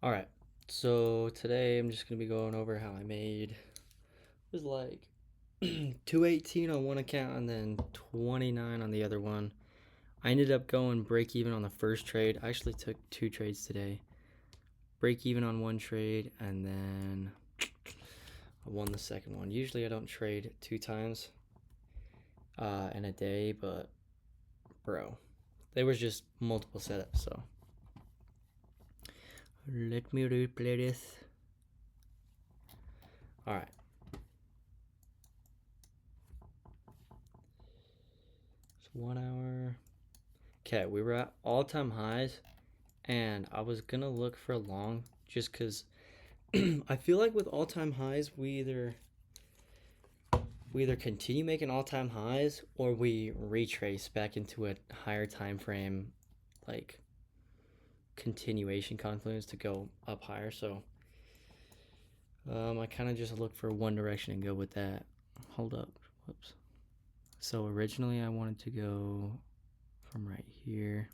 All right. So today I'm just gonna be going over how I made it was like 218 on one account and then 29 on the other one. I ended up going break even on the first trade. I actually took two trades today. Break even on one trade and then I won the second one. Usually I don't trade two times in a day, but bro, there was just multiple setups. So let me replay this. All right. It's 1 hour. Okay, we were at all-time highs, and I was gonna look for long just because I feel like with all-time highs, we either continue making all-time highs or we retrace back into a higher time frame, like continuation confluence to go up higher. So I kind of just look for one direction and go with that. Hold up, whoops. So originally I wanted to go from right here,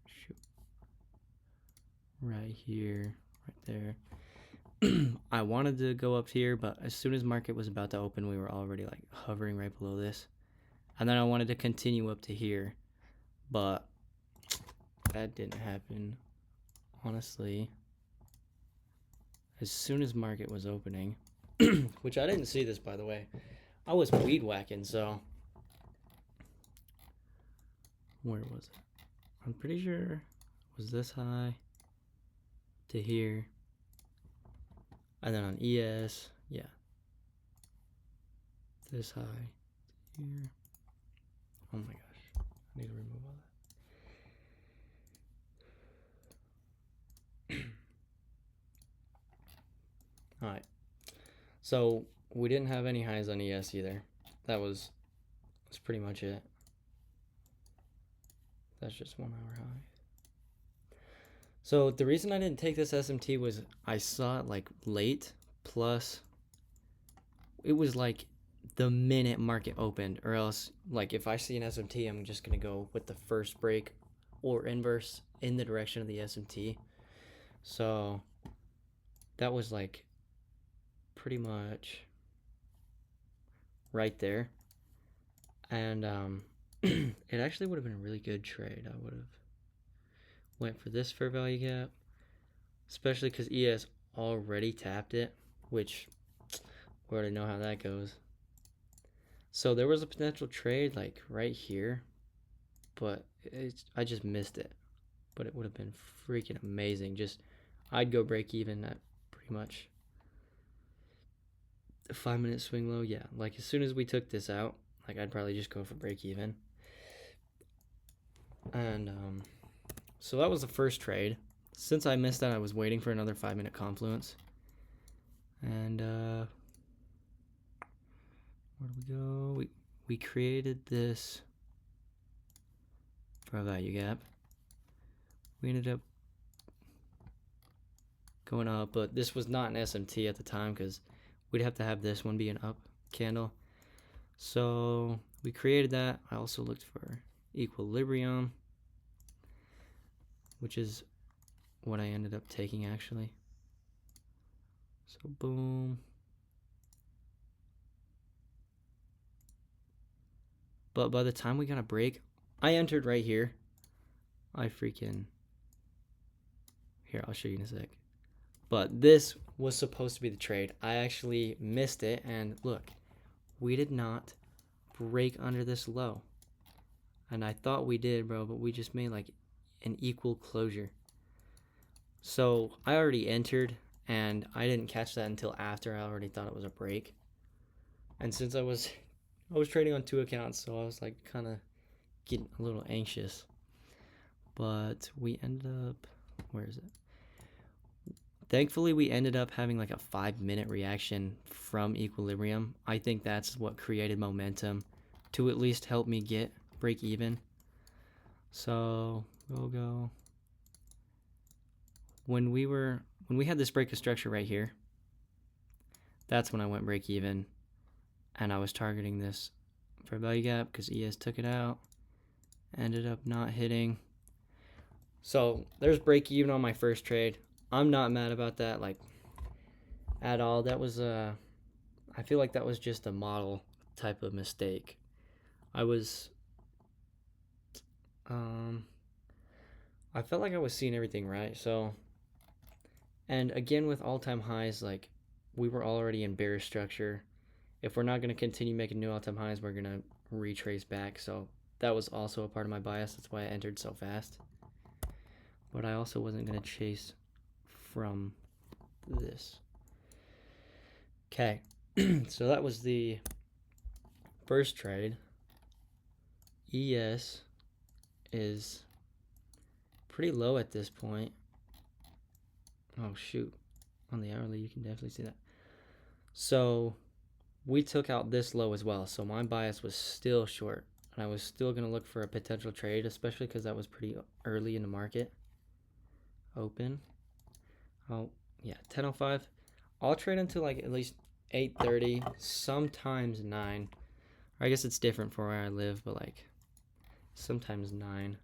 shoot, right here, right there. I wanted to go up here, but as soon as market was about to open, we were already like hovering right below this. And then I wanted to continue up to here, but that didn't happen. Honestly, as soon as market was opening, which I didn't see this by the way, I was weed whacking, so where was it? I'm pretty sure it was this high to here. And then on ES, yeah, this high to here. Oh my gosh, I need to remove all that. All right, so we didn't have any highs on ES either. That's pretty much it. That's just 1 hour high. So the reason I didn't take this SMT was I saw it like late, plus it was like the minute market opened, or else like if I see an SMT, I'm just gonna go with the first break or inverse in the direction of the SMT. So that was like pretty much right there. And it actually would have been a really good trade. I would have went for this fair value gap, especially because ES already tapped it, which we already know how that goes. So there was a potential trade like right here, but I just missed it. But it would have been freaking amazing. Just I'd go break even at pretty much the 5 minute swing low. Yeah, like as soon as we took this out, like I'd probably just go for break even. And so that was the first trade. Since I missed that, I was waiting for another 5 minute confluence. And where do we go? We created this for a value gap. We ended up going up, but this was not an SMT at the time because we'd have to have this one be an up candle. So we created that. I also looked for equilibrium, which is what I ended up taking actually. So boom. But by the time we got a break, I entered right here. Here, I'll show you in a sec. But this was supposed to be the trade. I actually missed it, and look, we did not break under this low. And I thought we did, bro, but we just made like an equal closure. So I already entered, and I didn't catch that until after I already thought it was a break. And since I was trading on two accounts, so I was like kind of getting a little anxious. But we ended up, where is it? Thankfully, we ended up having like a 5 minute reaction from equilibrium. I think that's what created momentum to at least help me get break even. So go. When we had this break of structure right here, that's when I went break even, and I was targeting this for value gap because ES took it out, ended up not hitting. So there's break even on my first trade. I'm not mad about that, like, at all. That was I feel like that was just a model type of mistake. I was um I felt like I was seeing everything right. So, and again with all-time highs, like, we were already in bearish structure. If we're not going to continue making new all-time highs, we're going to retrace back. So that was also a part of my bias. That's why I entered so fast. But I also wasn't going to chase from this. Okay. So that was the first trade. ES is pretty low at this point. Oh, shoot. On the hourly, you can definitely see that. So we took out this low as well. So my bias was still short. And I was still going to look for a potential trade, especially because that was pretty early in the market. Open. Oh, yeah, 10:05. I'll trade until like at least 8:30, sometimes 9. Or I guess it's different for where I live, but like sometimes 9.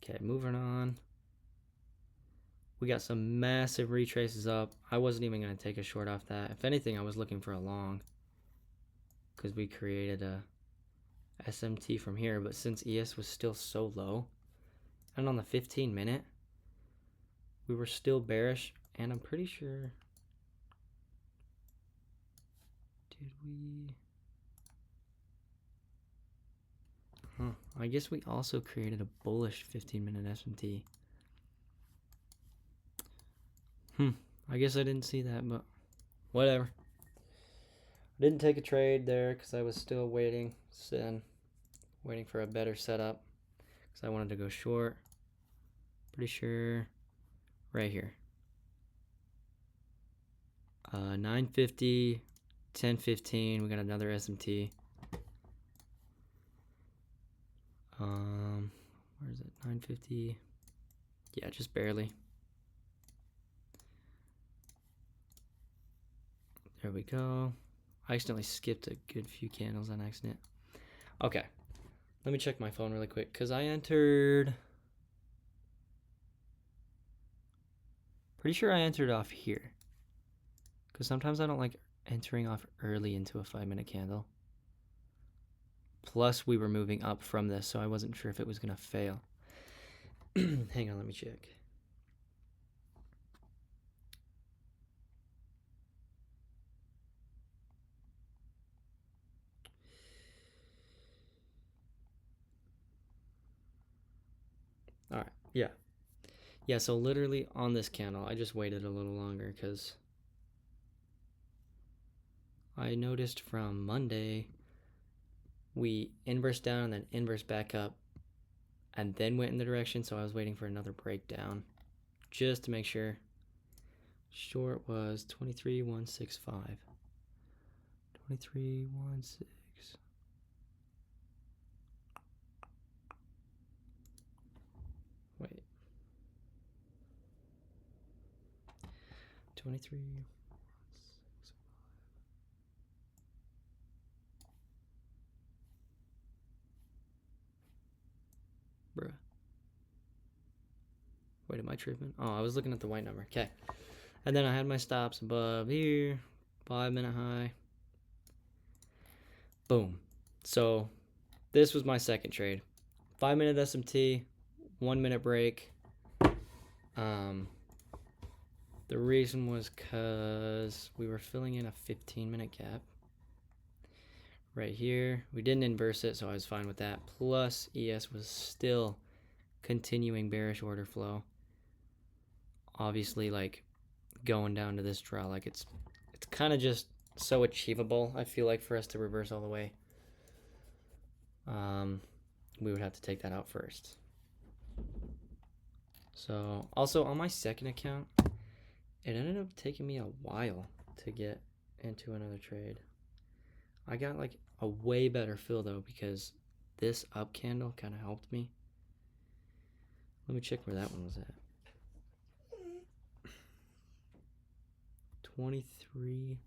Okay, moving on. We got some massive retraces up. I wasn't even going to take a short off that. If anything, I was looking for a long because we created a SMT from here. But since ES was still so low, and on the 15-minute, we were still bearish. And I'm pretty sure... Did we... Huh. I guess we also created a bullish 15-minute SMT. I guess I didn't see that, but whatever. Didn't take a trade there because I was still waiting for a better setup because I wanted to go short. Pretty sure right here. 950, 1015. We got another SMT. Where is it? 950. Yeah, just barely. There we go. I accidentally skipped a good few candles on accident. Okay. Let me check my phone really quick because I entered... Pretty sure I entered off here. Because sometimes I don't like entering off early into a 5-minute candle. Plus, we were moving up from this, so I wasn't sure if it was going to fail. Hang on, let me check. All right, yeah. Yeah, so literally on this candle, I just waited a little longer because I noticed from Monday we inverse down and then inverse back up and then went in the direction, so I was waiting for another breakdown just to make sure. Short was 23,165. 23,165. Wait. 23. Bruh. Wait, am I tripping? Oh, I was looking at the white number. Okay. And then I had my stops above here. 5-minute high. Boom. So this was my second trade. 5-minute SMT. 1-minute break. The reason was because we were filling in a 15-minute gap. Right here. We didn't inverse it, so I was fine with that. Plus, ES was still continuing bearish order flow. Obviously, like, going down to this draw, like, it's kind of just so achievable, I feel like, for us to reverse all the way. We would have to take that out first. So, also, on my second account, it ended up taking me a while to get into another trade. I got, like, a way better fill, though, because this up candle kind of helped me. Let me check where that one was at. 23.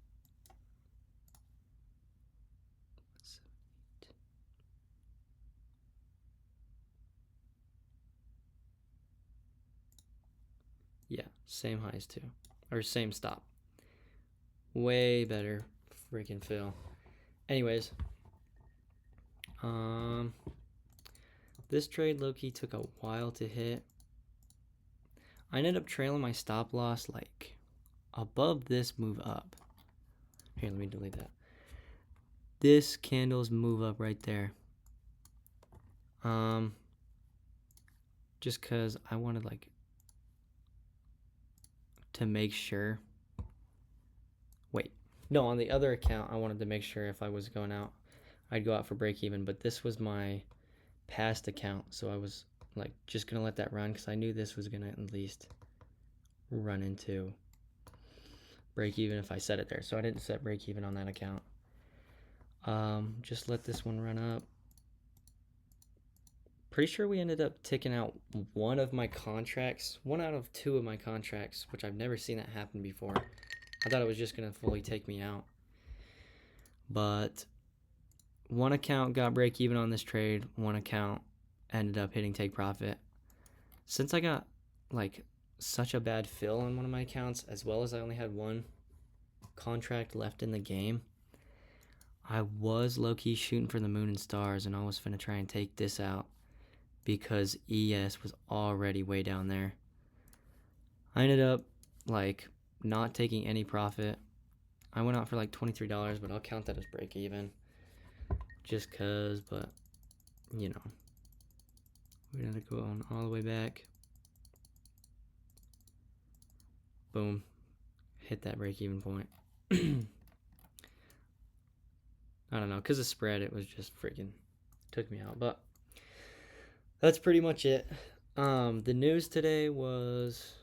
Same highs too, or same stop. Way better freaking fill. Anyways, this trade low-key took a while to hit. I ended up trailing my stop loss like above this move up. Here, let me delete that. This candle's move up right there. Just cause I wanted like to make sure. Wait, no, on the other account, I wanted to make sure if I was going out, I'd go out for break even, but this was my past account, so I was like just gonna let that run because I knew this was gonna at least run into break even if I set it there. So I didn't set break even on that account. Just let this one run up. Pretty sure we ended up taking out one of my contracts, 1 out of 2 of my contracts, which I've never seen that happen before. I thought it was just gonna fully take me out, but one account got break even on this trade, one account ended up hitting take profit. Since I got like such a bad fill on one of my accounts, as well as I only had one contract left in the game, I was low-key shooting for the moon and stars, and I was finna try and take this out because ES was already way down there. I ended up like not taking any profit. I went out for like $23, but I'll count that as break even just cause, but you know, we had to go on all the way back. Boom, hit that break even point. I don't know, because of spread, it was just freaking took me out. But that's pretty much it. The news today was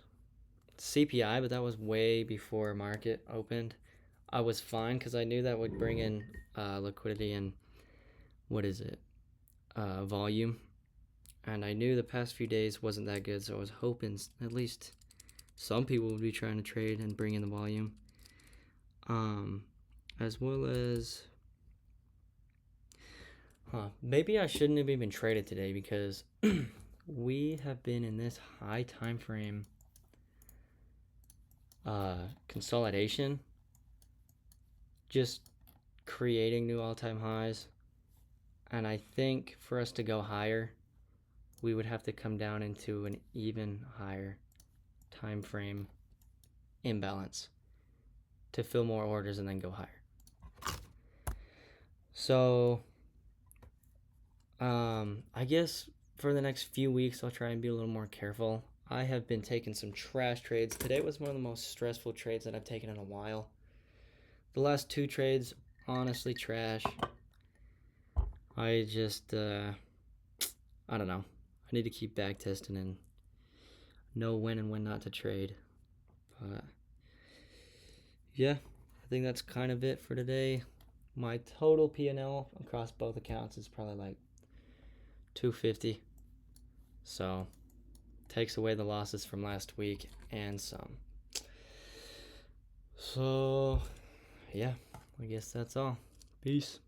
CPI, but that was way before market opened. I was fine because I knew that would bring in liquidity and volume. And I knew the past few days wasn't that good, so I was hoping at least some people would be trying to trade and bring in the volume. As well as maybe I shouldn't have even traded today because we have been in this high time frame consolidation, just creating new all-time highs, and I think for us to go higher we would have to come down into an even higher time frame imbalance to fill more orders and then go higher. So I guess for the next few weeks I'll try and be a little more careful. I have been taking some trash trades. Today was one of the most stressful trades that I've taken in a while. The last 2 trades, honestly, trash. I just I don't know. I need to keep back testing and know when and when not to trade. But yeah, I think that's kind of it for today. My total P&L across both accounts is probably like 250. So takes away the losses from last week and some. So yeah, I guess that's all. Peace.